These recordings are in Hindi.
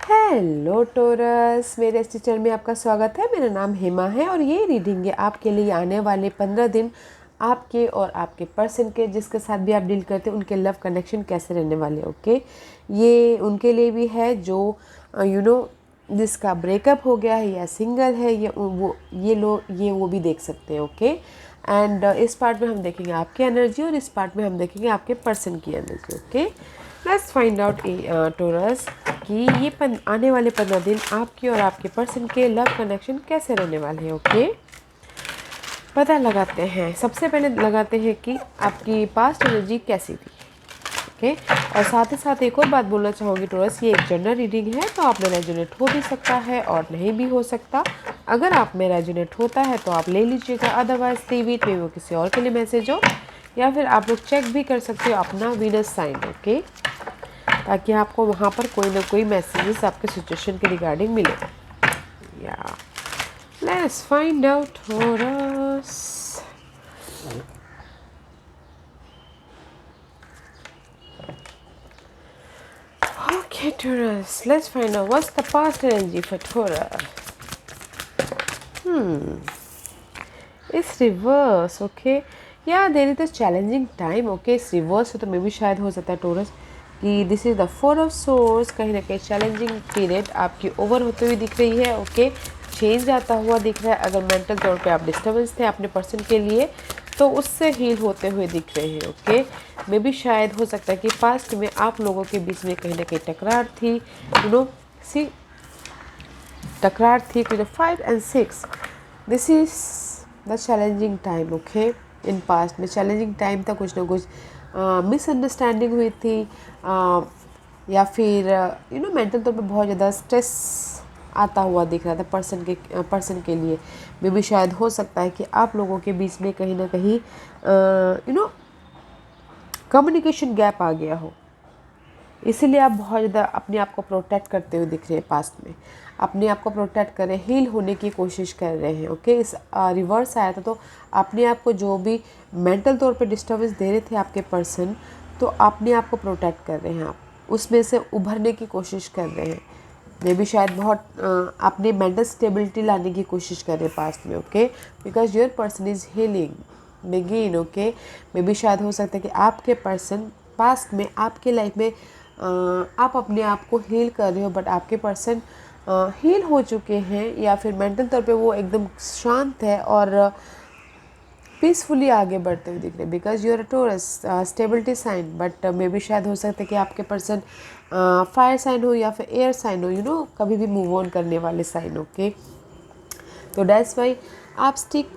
हेलो टोरस, मेरे इस चैनल में आपका स्वागत है। मेरा नाम हेमा है और ये रीडिंग है आपके लिए आने वाले 15 दिन आपके और आपके पर्सन के, जिसके साथ भी आप डील करते हैं, उनके लव कनेक्शन कैसे रहने वाले। ओके, ये उनके लिए भी है जो जिसका ब्रेकअप हो गया है या सिंगल है, ये वो भी देख सकते हैं। ओके, एंड इस पार्ट में हम देखेंगे आपकी एनर्जी और इस पार्ट में हम देखेंगे आपके पर्सन की energy. Okay, let's find out Taurus कि ये आने वाले 15 दिन आपकी और आपके पर्सन के लव कनेक्शन कैसे रहने वाले हैं। ओके, पता लगाते हैं। सबसे पहले लगाते हैं कि आपकी पास्ट एनर्जी कैसी थी। ओके, और साथ ही साथ एक और बात बोलना चाहूँगी टोरस, ये एक जनरल रीडिंग है, तो आप में रेजोनेट हो भी सकता है और नहीं भी हो सकता। अगर आप में रेजोनेट होता है तो आप ले लीजिएगा, अदरवाइज लीव इट, वो किसी और के लिए मैसेज हो, या फिर आप लोग चेक भी कर सकते हो अपना वीनस साइन। ओके, ताकि आपको वहाँ पर कोई ना कोई मैसेजेस आपके सिचुएशन के रिगार्डिंग मिले। या let's find out Taurus. Okay, Taurus, let's find out what's the past energy for Taurus. It's reverse, okay? Yeah, there is a challenging time, okay? It's reverse, तो मे भी शायद हो सकता है टोरस कि this is the 4 of source, कहीं ना कहीं चैलेंजिंग पीरियड आपकी ओवर होते हुए दिख रही है। ओके, चेंज आता हुआ दिख रहा है। अगर मेंटल तौर पे आप डिस्टर्बेंस थे अपने पर्सन के लिए, तो उससे हील होते हुए दिख रहे हैं। ओके, मे भी शायद हो सकता है कि पास्ट में आप लोगों के बीच में कहीं ना कहीं टकरार थी। टकरार थी। 5 and 6, this is the challenging time. Okay, in past में चैलेंजिंग टाइम था, कुछ ना कुछ मिसअंडरस्टैंडिंग हुई थी, या फिर मेंटल तौर पे बहुत ज़्यादा स्ट्रेस आता हुआ दिख रहा था पर्सन के लिए। मे भी शायद हो सकता है कि आप लोगों के बीच में कहीं ना कहीं कम्युनिकेशन गैप आ गया हो, इसीलिए आप बहुत ज़्यादा अपने आप को प्रोटेक्ट करते हुए दिख रहे हैं। पास्ट में अपने आप को प्रोटेक्ट करें, हील होने की कोशिश कर रहे हैं। ओके, इस रिवर्स आया था, तो अपने आप को जो भी मेंटल तौर पे डिस्टर्बेंस दे रहे थे आपके पर्सन, तो अपने आप को प्रोटेक्ट कर रहे हैं, आप उसमें से उभरने की कोशिश कर रहे हैं। मे भी शायद बहुत अपने मेंटल स्टेबिलिटी लाने की कोशिश कर रहे हैं पास्ट में। Okay, because your person is healing begin. Okay, maybe शायद हो सकता है कि आपके पर्सन पास्ट में आपके लाइफ में आप अपने आप को हील कर रहे हो, बट आपके पर्सन हील हो चुके हैं, या फिर मेंटल तौर पे वो एकदम शांत है और पीसफुली आगे बढ़ते हुए दिख रहे हैं। Because you are a Taurus, stability sign, but maybe शायद हो सकता है कि आपके पर्सन फायर साइन हो या फिर एयर साइन हो, कभी भी मूव ऑन करने वाले साइन। ओके, तो दैट्स वाई आप स्टिक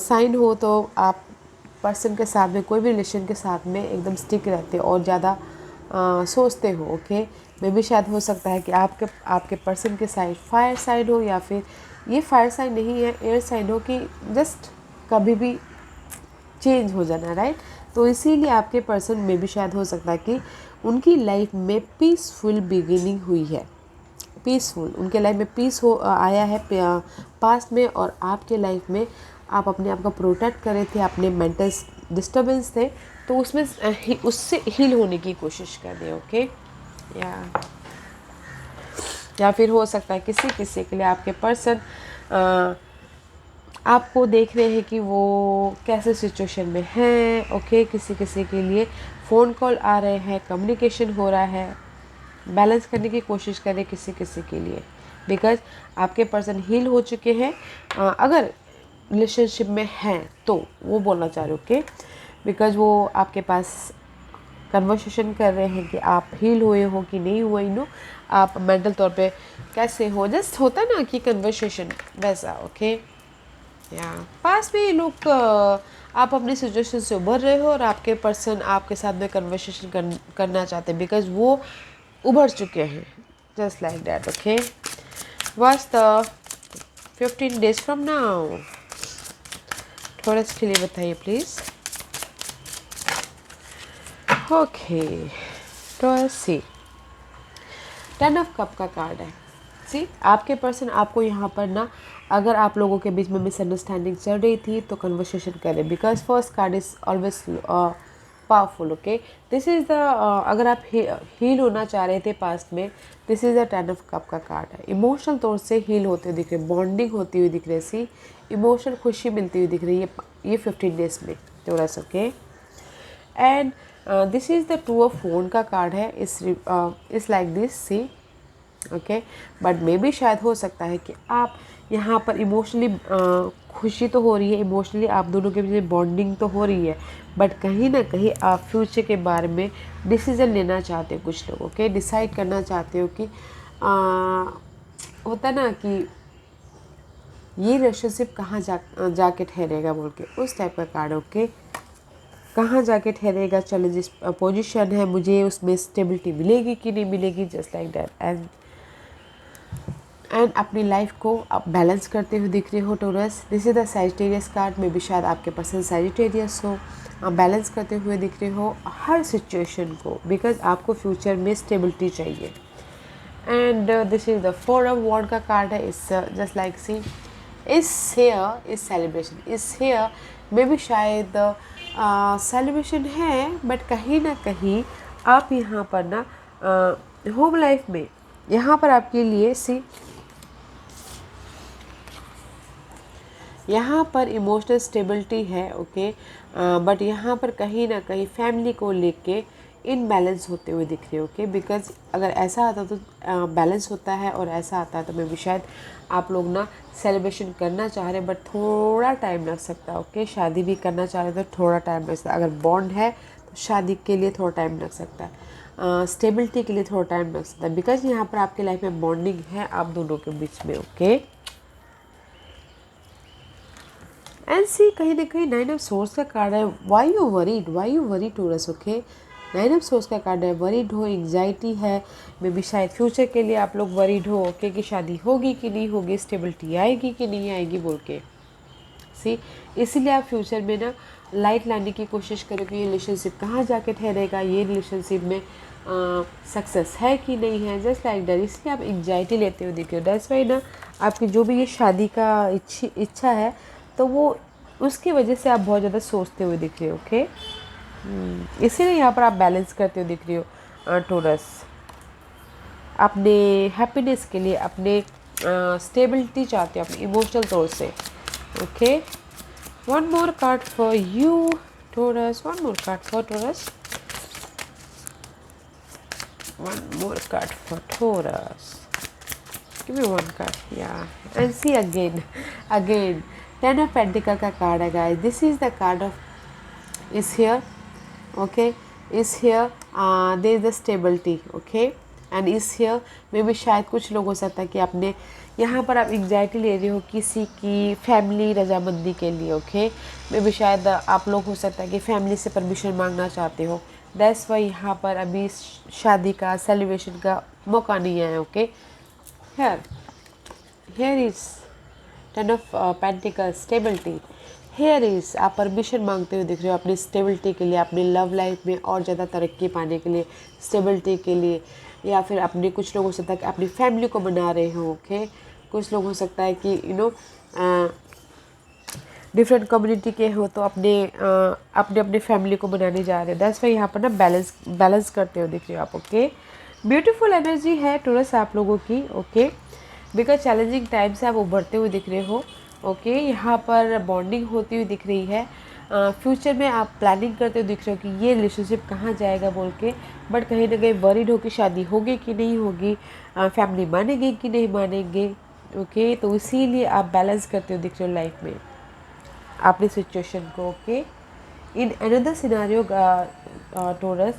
साइन हो, तो आप पर्सन के साथ में, कोई भी रिलेशन के साथ में एकदम स्टिक रहते हो और ज़्यादा सोचते हो। ओके, मे भी शायद हो सकता है कि आपके पर्सन के साइड फायर साइन हो, या फिर ये फायर साइन नहीं है, एयर साइन हो, कि जस्ट कभी भी चेंज हो जाना, राइट। तो इसीलिए आपके पर्सन में भी शायद हो सकता है कि उनकी लाइफ में पीसफुल बिगिनिंग हुई है। पीसफुल, उनके लाइफ में पीस आया है पास्ट में, और आपके लाइफ में आप अपने आप को प्रोटेक्ट कर रहे थे, अपने मेंटल डिस्टर्बेंस थे, तो उसमें उससे हील होने की कोशिश कर रहे हैं। ओके, या फिर हो सकता है किसी के लिए आपके पर्सन आपको देख रहे हैं कि वो कैसे सिचुएशन में है। ओके, किसी के लिए फ़ोन कॉल आ रहे हैं, कम्युनिकेशन हो रहा है, बैलेंस करने की कोशिश करें किसी के लिए, बिकॉज आपके पर्सन हील हो चुके हैं। अगर रिलेशनशिप में हैं तो वो बोलना चाह रहे हो। ओके, बिकॉज वो आपके पास कन्वर्सेशन कर रहे हैं कि आप हील हुए हो कि नहीं हुए, आप मेंटल तौर पे कैसे हो, जस्ट होता है ना कि कन्वर्सेशन वैसा। ओके, या पास में ये लोग आप अपनी सिचुएशन से उभर रहे हो और आपके पर्सन आपके साथ में कन्वर्सेशन करना चाहते हैं, बिकॉज वो उभर चुके हैं, just like that. Okay, what's the 15 days from now, थोड़ा इसके लिए बताइए प्लीज़। ओके, तो सी 10 ऑफ कप का कार्ड है। सी, आपके पर्सन आपको यहाँ पर ना, अगर आप लोगों के बीच में मिसअंडरस्टैंडिंग चल रही थी तो कन्वर्सेशन करें, because first card is always powerful. Okay, this is the अगर आप हील होना चाह रहे थे पास्ट में, this is the 10 of cup का कार्ड है। इमोशनल तौर से हील होते हुए दिख रहे, बॉन्डिंग होती हुई दिख रही, सी इमोशनल खुशी मिलती हुई दिख रही है ये 15 डेज में थोड़ा सा। Okay, and this is the 2 of wand का कार्ड है। Is like this, see okay, but maybe शायद हो सकता है कि आप यहाँ पर इमोशनली खुशी तो हो रही है, इमोशनली आप दोनों के बीच बॉन्डिंग तो हो रही है, बट कहीं ना कहीं आप फ्यूचर के बारे में डिसीज़न लेना चाहते हो। कुछ लोग ओके डिसाइड करना चाहते हो कि होता ना कि ये रिलेशनशिप कहाँ जाके ठहरेगा बोल के, उस टाइप का कार्ड। ओके, कहाँ जाके ठहरेगा, चलो जिस पोजीशन है मुझे उसमें स्टेबिलिटी मिलेगी कि नहीं मिलेगी, जस्ट लाइक दैट। एंड अपनी लाइफ को आप बैलेंस करते हुए दिख रहे हो Taurus. This is the Sagittarius card में भी शायद आपके पसंद सैजिटेरियस हो। आप बैलेंस करते हुए दिख रहे हो हर सिचुएशन को, बिकॉज आपको फ्यूचर में स्टेबिलिटी चाहिए। And this is the 4 of wand का कार्ड है। इस जस्ट लाइक सी इस हेयर इस सेलिब्रेशन, इस हेयर में भी शायद सेलिब्रेशन है, बट कहीं ना कहीं आप यहाँ पर ना होम लाइफ में यहाँ पर आपके लिए सी यहाँ पर इमोशनल स्टेबिलिटी है। ओके, बट यहाँ पर कहीं ना कहीं फैमिली को लेके इनबैलेंस होते हुए दिख रहे हो। ओके, बिकॉज अगर ऐसा आता तो बैलेंस होता है और ऐसा आता तो मैं भी शायद आप लोग ना सेलिब्रेशन करना चाह रहे, बट थोड़ा टाइम लग सकता है। ओके, शादी भी करना चाह रहे तो थोड़ा टाइम लग सकता है। अगर बॉन्ड है तो शादी के लिए थोड़ा टाइम लग सकता है, स्टेबिलिटी के लिए थोड़ा टाइम लग सकता है, बिकॉज यहाँ पर आपके लाइफ में बॉन्डिंग है आप दोनों के बीच में। ओके, एंड सी कहीं ना कहीं 9 ऑफ सोर्स का कार्ड है। Why you worry Taurus. Okay, 9 of swords का कार्ड है। वरीड हो, एंग्जाइटी है, मे बी शायद फ्यूचर के लिए आप लोग वरीड हो। ओके, कि शादी होगी कि नहीं होगी, स्टेबिलिटी आएगी कि नहीं आएगी बोल के, सी इसीलिए आप फ्यूचर में ना लाइट लाने की कोशिश करो कि ये रिलेशनशिप कहाँ जाके ठहरेगा, ये रिलेशनशिप में सक्सेस है कि नहीं है, जस्ट लाइक दैट। इसलिए आप एंग्जाइटी लेते हुए दिख रहे हो। दैट्स वाई ना आपकी जो भी ये शादी का इच्छा है तो वो उसकी वजह से आप बहुत ज़्यादा सोचते हुए दिख रहे हो। ओके, इसीलिए यहाँ पर आप बैलेंस करते हुए दिख रहे हो टोरस, अपने हैप्पीनेस के लिए, अपने स्टेबिलिटी चाहते हो अपने इमोशनल तौर से। Okay, one more card for you Taurus, one more card for Taurus, one more card for Taurus. Give me one card, yeah. And see again 10 of Pentacle का कार्ड है guys. This is the card of is here, okay, is here. There is the stability, okay, and is here में भी शायद कुछ लोग हो सकता है कि आपने यहाँ पर आप एंग्जाइटी ले रहे हो किसी की फैमिली रजामंदी के लिए। ओके, में भी शायद आप लोग हो सकता है कि फैमिली से परमिशन मांगना चाहते हो। दैट्स वाई यहाँ पर अभी शादी का सेलिब्रेशन का मौका नहीं है। Okay, here is 10 of pentacle, stability. Here is आप परमिशन मांगते हुए दिख रहे हो अपनी स्टेबिलिटी के लिए, अपनी लव लाइफ में और ज़्यादा तरक्की पाने के लिए, स्टेबिलिटी के लिए, या फिर अपने कुछ लोग हो सकता है कि अपनी फैमिली को बना रहे हो। ओके, कुछ लोग हो सकता है कि डिफरेंट कम्युनिटी के हो तो अपने फैमिली को बनाने जा रहे हैं। दैट्स वाई यहाँ पर ना बैलेंस करते हो दिख रहे हो आप। ओके, ब्यूटीफुल एनर्जी है टूरस आप लोगों की। ओके, बिकॉज चैलेंजिंग टाइम से आप उभरते हुए दिख रहे हो। ओके, यहाँ पर बॉन्डिंग होती हुई दिख रही है। फ्यूचर में आप प्लानिंग करते हुए दिख रहे हो कि ये रिलेशनशिप कहाँ जाएगा बोल के, बट कहीं ना कहीं वरीड हो कि शादी होगी कि नहीं होगी, फैमिली मानेंगे कि नहीं मानेंगे। ओके, तो इसीलिए आप बैलेंस करते हुए दिख रहे हो लाइफ में अपनी सिचुएशन को। Okay, in another scenario Taurus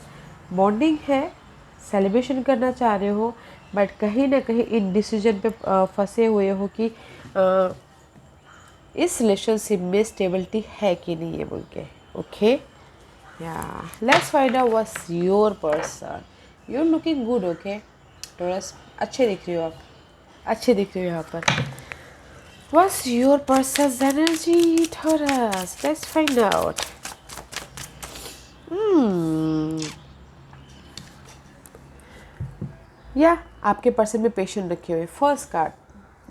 bonding है, सेलिब्रेशन करना चाह रहे हो, बट कहीं ना कहीं इन डिसीजन पे फंसे हुए हो कि इस रिलेशनशिप में स्टेबिलिटी है कि नहीं है बोल के। ओके, या let's find out what's your person. You are looking good. Okay Taurus, अच्छे दिख रहे हो आप, अच्छे दिख रहे हो यहाँ पर। What's your person's energy, Taurus? Let's find out. या आपके पर्सन में पेशेंट रखे हुए। फर्स्ट कार्ड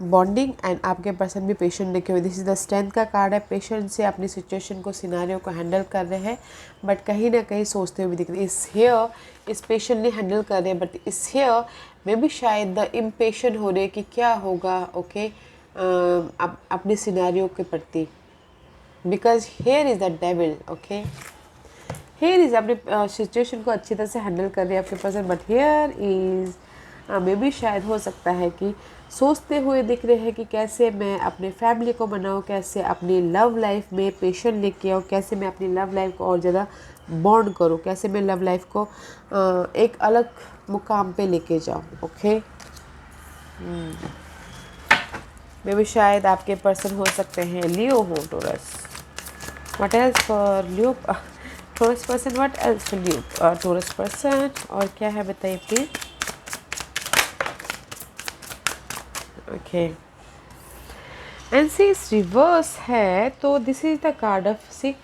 बॉन्डिंग एंड आपके पर्सन भी पेशेंट लिखे हुए। दिस इज़ द स्ट्रेंथ का कार्ड है। पेशेंट से अपनी सिचुएशन को, सिनारियो को हैंडल कर रहे हैं, बट कहीं ना कहीं सोचते हुए भी दिख रहे हैं। इस हेयर इस पेशेंटली हैंडल कर रहे हैं, बट इस हेयर में भी शायद द इम्पेशेंट हो रहे कि क्या होगा, ओके, अपने सिनारियो के प्रति, because here is the devil, okay. Here is अपने सिचुएशन को अच्छी तरह से हैंडल कर रहे हैं आपके पर्सन, बट हेयर इज़ मे भी शायद हो सकता है कि सोचते हुए दिख रहे हैं कि कैसे मैं अपने फैमिली को मनाऊँ, कैसे अपनी लव लाइफ में पेशेंट लेके आऊँ, कैसे मैं अपनी लव लाइफ को और ज़्यादा बॉन्ड करूँ, कैसे मैं लव लाइफ को एक अलग मुकाम पे लेके जाऊँ, ओके। मे भी शायद आपके पर्सन हो सकते हैं लियो हो, Taurus. What else for Leo, Taurus person, what else for Leo Taurus person, और क्या है बताइए प्लीज। ओके, एंड सी इस रिवर्स है, तो this is the card of see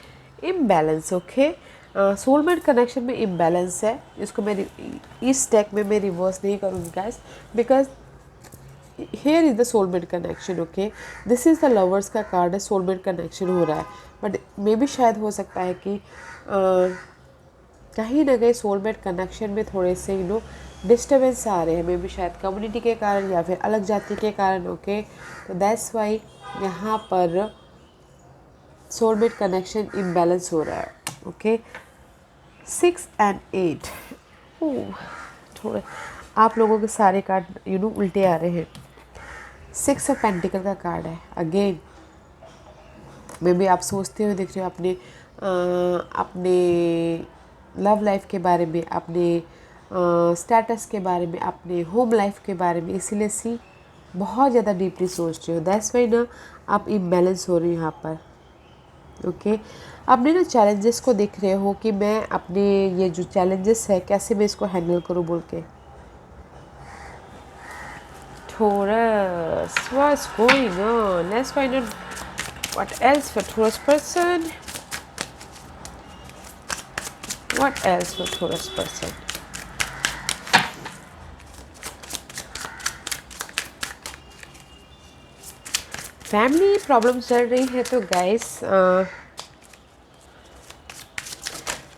imbalance, okay. Soulmate connection में इम्बैलेंस है। इसको मैं इस डेक में मैं रिवर्स नहीं करूँगी guys, because here is the soulmate connection, okay. This is the lovers का कार्ड है, सोलमेट कनेक्शन हो रहा है, बट मे भी शायद हो सकता है कि कहीं ना कहीं सोलमेट कनेक्शन में थोड़े से डिस्टर्बेंस आ रहे हैं, मे भी शायद कम्युनिटी के कारण या फिर अलग जाति के कारण, ओके। तो दैट्स वाई यहाँ पर सोलमेट कनेक्शन इम्बैलेंस हो रहा है, ओके। 6 and 8, थोड़े आप लोगों के सारे कार्ड उल्टे आ रहे हैं। 6 ऑफ पेंटिकल का कार्ड है। अगेन मे बी आप सोचते हुए दिख रहे हो अपने लव लाइफ के बारे में, अपने स्टेटस के बारे में, अपने होम लाइफ के बारे में, इसीलिए सी बहुत ज़्यादा डीपली सोच रहे हो। दैट्स वाई ना आप इम्बैलेंस हो रही हो यहाँ पर, ओके। अपने ना चैलेंजेस को देख रहे हो कि मैं अपने ये जो चैलेंजेस है कैसे मैं इसको हैंडल करूँ बोल के। Taurus, what's going on? Let's find out what else for Taurus person. What else for Taurus person? Family problem चल रही है तो गाइस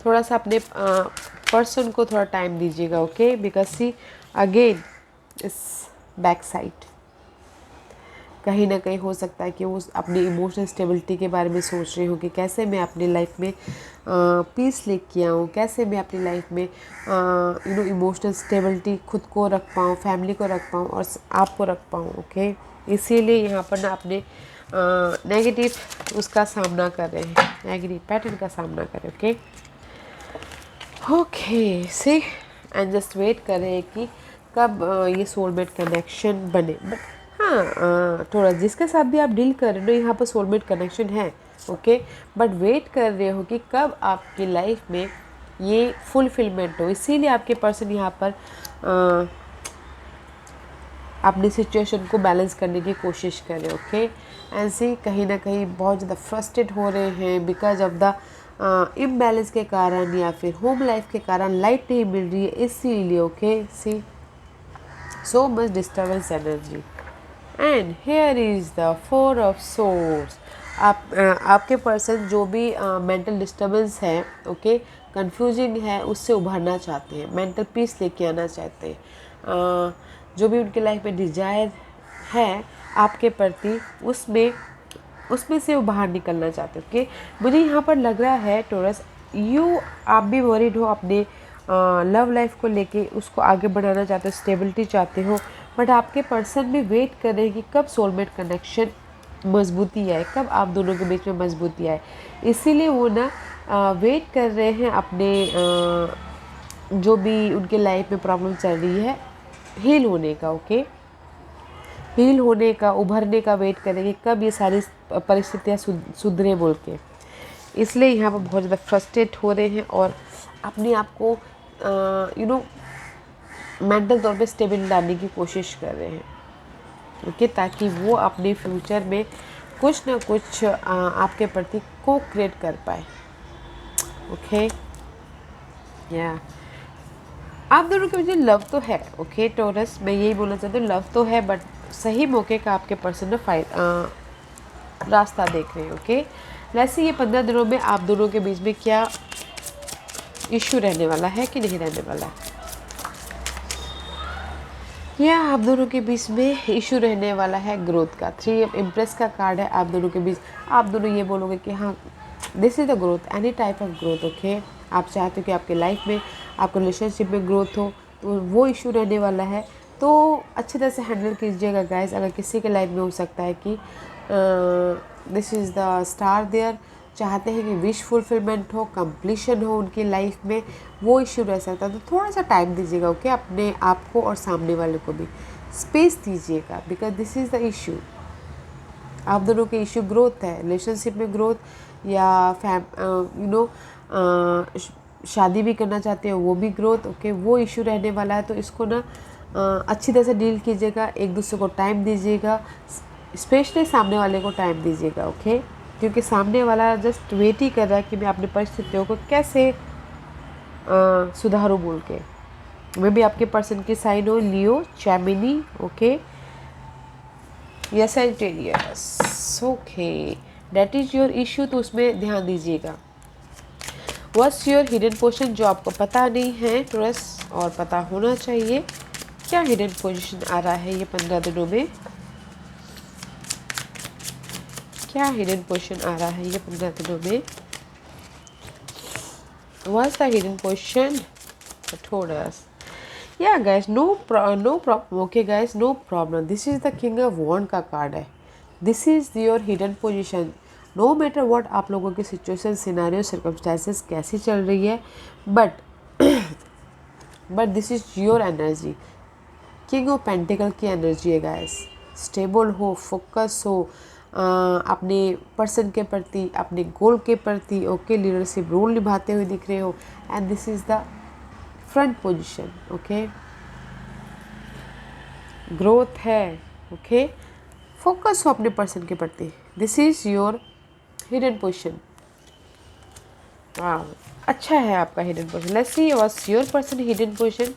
थोड़ा सा अपने पर्सन को थोड़ा टाइम दीजिएगा, ओके। बिकॉज सी अगेन इस बैक साइड कहीं ना कहीं हो सकता है कि वो अपनी इमोशनल स्टेबिलिटी के बारे में सोच रहे हो कि कैसे मैं अपनी लाइफ में पीस लेके आऊँ, कैसे मैं अपनी लाइफ में इमोशनल स्टेबिलिटी खुद को रख पाऊँ, फैमिली को रख पाऊँ और आपको रख पाऊँ, ओके। इसीलिए यहाँ पर ना अपने नेगेटिव उसका सामना कर रहे हैं, नेगेटिव पैटर्न का सामना कर रहे हैं, okay. See and just wait कर रहे हैं कि कब ये सोलमेट कनेक्शन बने। बट हाँ, थोड़ा जिसके साथ भी आप डील कर रहे हो यहाँ पर सोलमेट कनेक्शन है, ओके। बट वेट कर रहे हो कि कब आपकी लाइफ में ये फुलफिलमेंट हो, इसीलिए आपके पर्सन यहाँ पर अपनी सिचुएशन को बैलेंस करने की कोशिश कर रहे, ओके। ऐसे कहीं ना कहीं बहुत ज़्यादा फ्रस्ट्रेट हो रहे हैं बिकॉज ऑफ द इम्बैलेंस के कारण या फिर होम लाइफ के कारण लाइट नहीं मिल रही है, इसीलिए, okay. See so much disturbance energy and here is the 4 of swords. आपके पर्सन जो भी मेंटल डिस्टर्बेंस है, ओके, कंफ्यूजिंग है, उससे उभरना चाहते हैं, मेंटल पीस लेके आना चाहते हैं। जो भी उनके लाइफ में डिजायर है आपके प्रति, उसमें से वो बाहर निकलना चाहते हो, ओके। मुझे यहाँ पर लग रहा है टोरस आप भी वरीड हो अपने लव लाइफ को लेके, उसको आगे बढ़ाना चाहते हो, स्टेबिलिटी चाहते हो, बट आपके पर्सन भी वेट कर रहे हैं कि कब सोलमेट कनेक्शन मजबूती आए, कब आप दोनों के बीच में मजबूती आए। इसीलिए वो ना वेट कर रहे हैं अपने जो भी उनके लाइफ में प्रॉब्लम चल रही है हील होने का, ओके। हील होने का, उभरने का वेट करेंगे कब ये सारी परिस्थितियाँ सुधरे बोल के। इसलिए यहाँ पर बहुत ज़्यादा फ्रस्ट्रेट हो रहे हैं और अपने आप को मेंटल तौर पे स्टेबल लाने की कोशिश कर रहे हैं, ओके, ताकि वो अपने फ्यूचर में कुछ ना कुछ आपके प्रति को क्रिएट कर पाए, ओके। या आप दोनों के बीच लव तो है, ओके टोरस, मैं यही बोलना चाहती हूँ, लव तो है, बट सही मौके का आपके पर्सन रास्ता देख रहे हैं। ओके, वैसे ये 15 दिनों में आप दोनों के बीच में क्या इश्यू रहने वाला है कि नहीं रहने वाला है? यह आप दोनों के बीच में इशू रहने वाला है ग्रोथ का। 3 इम्प्रेस का कार्ड है आप दोनों के बीच। आप दोनों ये बोलोगे कि हाँ, this is the growth, any type of growth. Okay, आप चाहते हो कि आपके लाइफ में, आपके रिलेशनशिप में ग्रोथ हो, तो वो इशू रहने वाला है। तो अच्छी तरह से हैंडल कीजिएगा गाइस। अगर किसी के लाइफ में हो सकता है कि this is the star there, चाहते हैं कि विश फुलफिलमेंट हो, कंप्लीशन हो उनकी लाइफ में, वो इश्यू रह सकता है। तो थोड़ा सा टाइम दीजिएगा। ओके, अपने आप को और सामने वाले को भी स्पेस दीजिएगा, because this is the issue. आप दोनों के इश्यू ग्रोथ है, रिलेशनशिप में ग्रोथ, या शादी भी करना चाहते हो वो भी ग्रोथ। ओके, वो इश्यू रहने वाला है। तो इसको ना अच्छी तरह से डील कीजिएगा, एक दूसरे को टाइम दीजिएगा, स्पेशली सामने वाले को टाइम दीजिएगा। ओके, क्योंकि सामने वाला जस्ट वेट ही कर रहा है कि मैं अपनी परिस्थितियों को कैसे सुधारूं बोल के। मे भी आपके पर्सन की साइन हो लियो, जैमिनी, ओके, या Sagittarius. Okay, that is your issue, तो उसमें ध्यान दीजिएगा। व्हाट्स योर हिडन पोजीशन, जो आपको पता नहीं है टॉरस, और पता होना चाहिए। क्या हिडन पोजीशन आ रहा है ये 15 दिनों में? क्या हिडन पोजीशन आ रहा है ये 15 दिनों में? What's the hidden position? Told us. Yeah, guys, no problem. Okay, guys, no problem. This is the King of Wand का कार्ड है. This is your hidden position. No matter what आप लोगों की सिचुएशन, सिनारियो, सर्कमस्टांसेस कैसी चल रही है, but this is your energy. King of pentacle की एनर्जी है गाइस। स्टेबल हो, फोकस हो, अपने पर्सन के प्रति, अपने गोल के प्रति। ओके, लीडरशिप रोल निभाते हुए दिख रहे हो, and this is the front position. Okay, growth है। ओके, फोकस हो अपने पर्सन के प्रति। This is your hidden position. वाह, अच्छा है आपका hidden position. Let's see what's your person hidden position.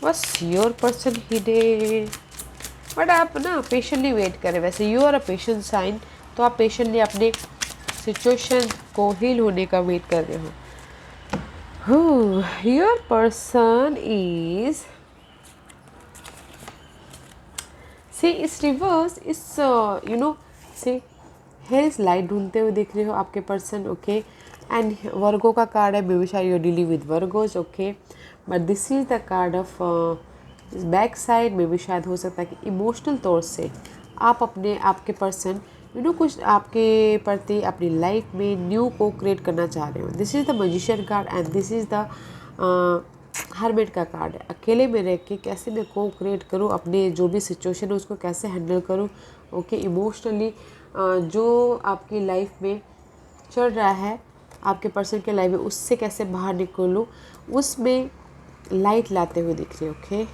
What's your person hidden. But आप ना पेशेंटली वेट करें। वैसे you are a patient sign, तो आप पेशेंटली अपने सिचुएशन को हील होने का वेट कर रहे हो। योर पर्सन इज सी इस रिवर्स, इस सी हेल्स लाइट ढूंढते हुए दिख रहे हो आपके पर्सन। ओके, एंड वर्गो का कार्ड है, बेबी शायद you dealing with Virgos. Okay, but this is the card of back side में भी शायद हो सकता है कि इमोशनल तौर से आप अपने आपके पर्सन कुछ आपके प्रति अपनी लाइफ में न्यू को क्रिएट करना चाह रहे हो। This is the magician card, and this is the hermit का कार्ड है। अकेले में रह के कैसे मैं को क्रिएट करूँ, अपने जो भी सिचुएशन है उसको कैसे हैंडल करूँ। ओके, इमोशनली जो आपकी लाइफ में चल रहा है, आपके पर्सन के लाइफ में, उससे कैसे बाहर निकलूँ, उसमें लाइट लाते हुए दिख रही है। Okay,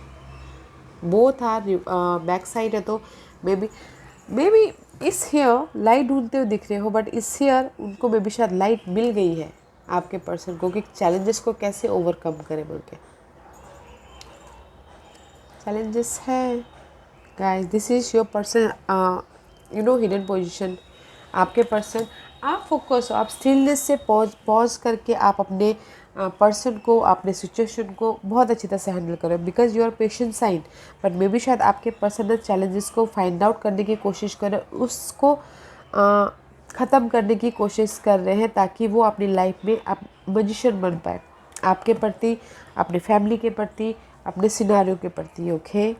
both are back side है, तो मे बी इस हेयर लाइट ढूंढते हुए दिख रहे हो, बट इस हेयर उनको मे बी शायद लाइट मिल गई है आपके पर्सन को कि चैलेंजेस को कैसे ओवरकम करें बोल के। चैलेंजेस है guys. This is your person hidden position. आपके पर्सन, आप फोकस हो, आप स्टिलनेस से पॉज करके आप अपने पर्सन को, अपने सिचुएशन को बहुत अच्छी तरह से हैंडल करो, because you are patient sign. But maybe शायद आपके पर्सनल चैलेंजेस को फाइंड आउट करने की कोशिश करें, उसको ख़त्म करने की कोशिश कर रहे हैं, ताकि वो अपनी लाइफ में आप मैजिशियन बन पाए, आपके प्रति, अपने फैमिली के प्रति, अपने सिनारियों के प्रति। Okay,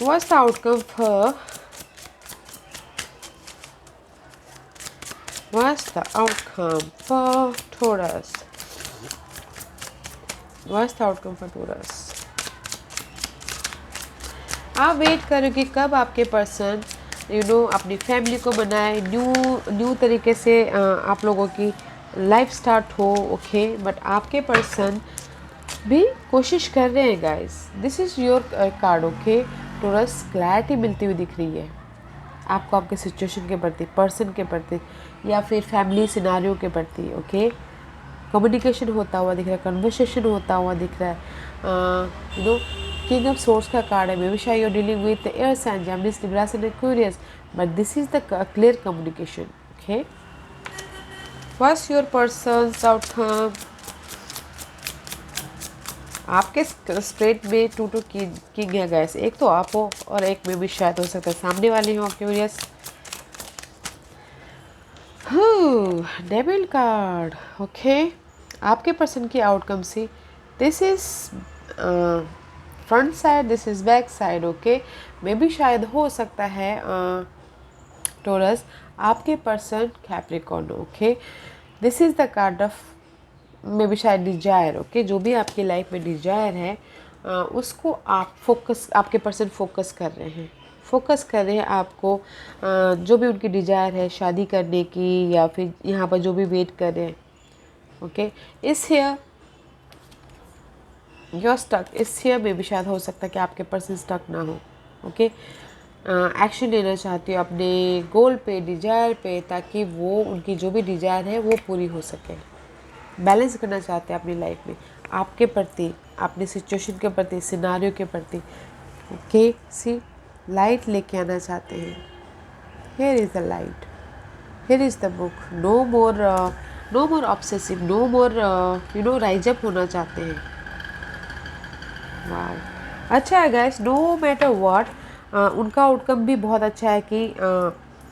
what's the outcome for, what's the outcome for Taurus? What's the outcome for Taurus? आप वेट करो कि कब आपके पर्सन अपनी फैमिली को बनाए, न्यू तरीके से आप लोगों की लाइफ स्टार्ट हो। ओके, बट आपके पर्सन भी कोशिश कर रहे हैं guys. This is your card. Okay, taurus, clarity मिलती हुई दिख रही है आपको, आपके सिचुएशन के प्रति, पर्सन के प्रति, या फिर फैमिली सिनारियो के प्रति। ओके, कम्युनिकेशन होता हुआ दिख रहा है, कन्वर्सेशन होता हुआ दिख रहा है। किंग ऑफ सोर्स का कार्ड है। मे बी शायद you are dealing with air sign, Gemini, Libra and Aquarius, but this is the clear communication. Okay, what's your person's outcome? आपके स्ट्रेट में टू किंग है गाइस, एक तो आप हो और एक में भी शायद हो सकता है सामने वाले हो क्यूरियस। Devil card. ओके, आपके पर्सन की आउटकम से this is front side, this is back side. Okay, में भी शायद हो सकता है टोरस आपके person Capricorn. Okay, this is the card of में भी शायद डिजायर। ओके, जो भी आपकी लाइफ में डिजायर है उसको आप आपके पर्सन फोकस कर रहे हैं, आपको जो भी उनकी डिजायर है शादी करने की, या फिर यहाँ पर जो भी वेट कर रहे हैं। ओके, इस हेयर योर स्टक, इस हेयर में भी शायद हो सकता है कि आपके पर्सन स्टक ना हो। ओके, एक्शन लेना चाहती हो अपने गोल पे, डिजायर पे, ताकि वो उनकी जो भी डिजायर है वो पूरी हो सके। बैलेंस करना चाहते हैं अपनी लाइफ में आपके प्रति, अपने सिचुएशन के प्रति, सिनारियो के प्रति। ओके, सी लाइट लेके आना चाहते हैं। Here is the light, here is the book. No more obsessive, no more rise up होना चाहते हैं। वाह, अच्छा है गाइस, नो मैटर व्हाट, उनका आउटकम भी बहुत अच्छा है कि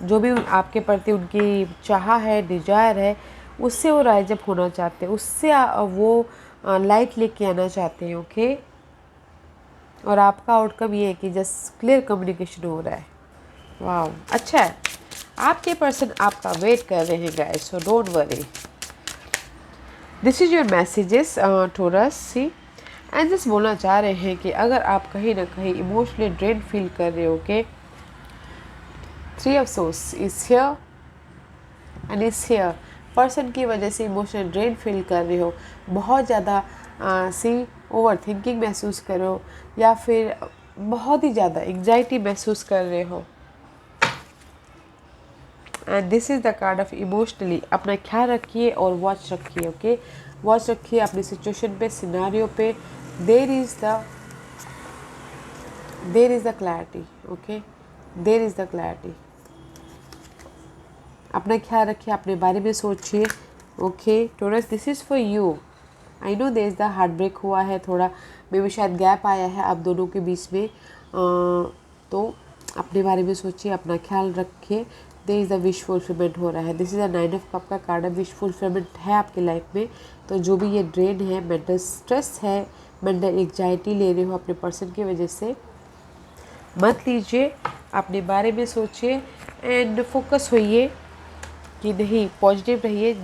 जो भी आपके प्रति उनकी चाह है, डिजायर है, उससे वो राइज अप होना चाहते हैं, उससे वो लाइट लेके आना चाहते हैं। ओके, और आपका आउटकम ये है कि जस्ट क्लियर कम्युनिकेशन हो रहा है। वाह, अच्छा है, आपके पर्सन आपका वेट कर रहे हैं guys, so don't worry. This is your messages Taurus. See and just बोलना चाह रहे हैं कि अगर आप कहीं ना कहीं इमोशनली ड्रेन फील कर रहे हो, okay, 3 of source is here and is here. Person की वजह से इमोशनल ड्रेन फील कर रहे हो, बहुत ज़्यादा सी ओवर थिंकिंग महसूस करो, या फिर बहुत ही ज़्यादा एंग्जाइटी महसूस कर रहे हो। And this is the card of emotionally. अपना ख्याल रखिए और वॉच रखिए। ओके, वॉच रखिए अपनी सिचुएशन पे, सिनारियो पे। There is the clarity. Okay, there is the clarity. अपना ख्याल रखिए, अपने बारे में सोचिए। Okay Taurus, this is for you. I know there is the heartbreak हुआ है, थोड़ा मे भी शायद गैप आया है आप दोनों के बीच में, तो अपने बारे में सोचिए, अपना ख्याल रखिए। There is the wish fulfilment हो रहा है। This is the 9 of cup का कार्ड है, विश फुलफिलमेंट है आपकी लाइफ में। तो जो भी ये ड्रेन है, मेंटल स्ट्रेस है, मेंटल एंग्जाइटी ले रहे हो अपने पर्सन की वजह से, मत लीजिए। अपने बारे में सोचिए एंड फोकस होइए कि नहीं, पॉजिटिव रहिए,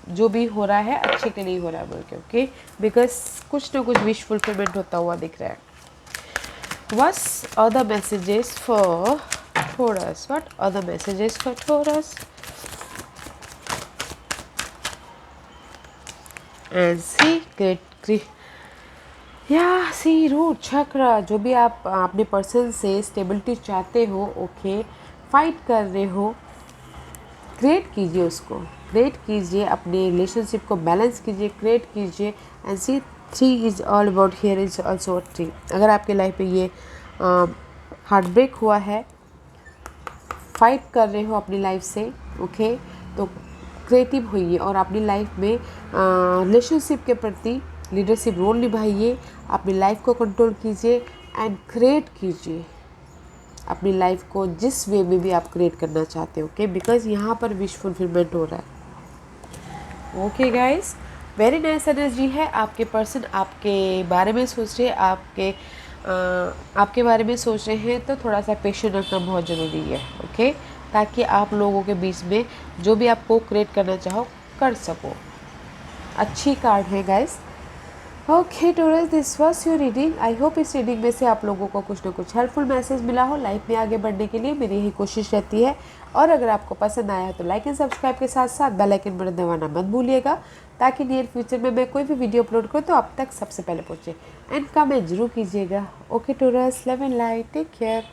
जो भी हो रहा है अच्छे के लिए हो रहा है बोल के। ओके, बिकॉज कुछ ना कुछ विश फुलफिलमेंट होता हुआ दिख रहा है। What's other messages for Taurus? What other messages for Taurus? And see, great. या सी रूट चक्र, जो भी आप अपने पर्सन से स्टेबिलिटी चाहते हो, ओके, फाइट कर रहे हो, क्रिएट कीजिए उसको, क्रिएट कीजिए, अपने रिलेशनशिप को बैलेंस कीजिए, क्रिएट कीजिए। And see 3 is all about, here is also 3। अगर आपके लाइफ में ये हार्ट ब्रेक हुआ है, फाइट कर रहे हो अपनी लाइफ से, ओके, तो क्रिएटिव होइए और अपनी लाइफ में रिलेशनशिप के प्रति लीडरशिप रोल निभाइए, अपनी लाइफ को कंट्रोल कीजिए एंड क्रिएट कीजिए अपनी लाइफ को जिस वे में भी आप क्रिएट करना चाहते हो। ओके, बिकॉज यहाँ पर विश फुलफिलमेंट हो रहा है। Okay guys, very nice energy है। आपके पर्सन आपके बारे में सोच रहे हैं, आपके बारे में सोच रहे हैं, तो थोड़ा सा पेशेंस रखना बहुत ज़रूरी है। ओके, ताकि आप लोगों के बीच में जो भी आपको क्रिएट करना चाहो कर सको। अच्छी कार्ड है guys. Okay Taurus, this was your reading. I hope इस रीडिंग में से आप लोगों को कुछ ना कुछ हेल्पफुल मैसेज मिला हो। लाइफ में आगे बढ़ने के लिए मेरी यही कोशिश रहती है। और अगर आपको पसंद आया है तो लाइक एंड सब्सक्राइब के साथ साथ बेल आइकन बटन दबाना मत भूलिएगा, ताकि नियर फ्यूचर में मैं कोई भी वीडियो अपलोड करूँ तो आप तक सबसे पहले पहुँचे। एंड कमेंट जरूर कीजिएगा। Okay Taurus, love and light, take care.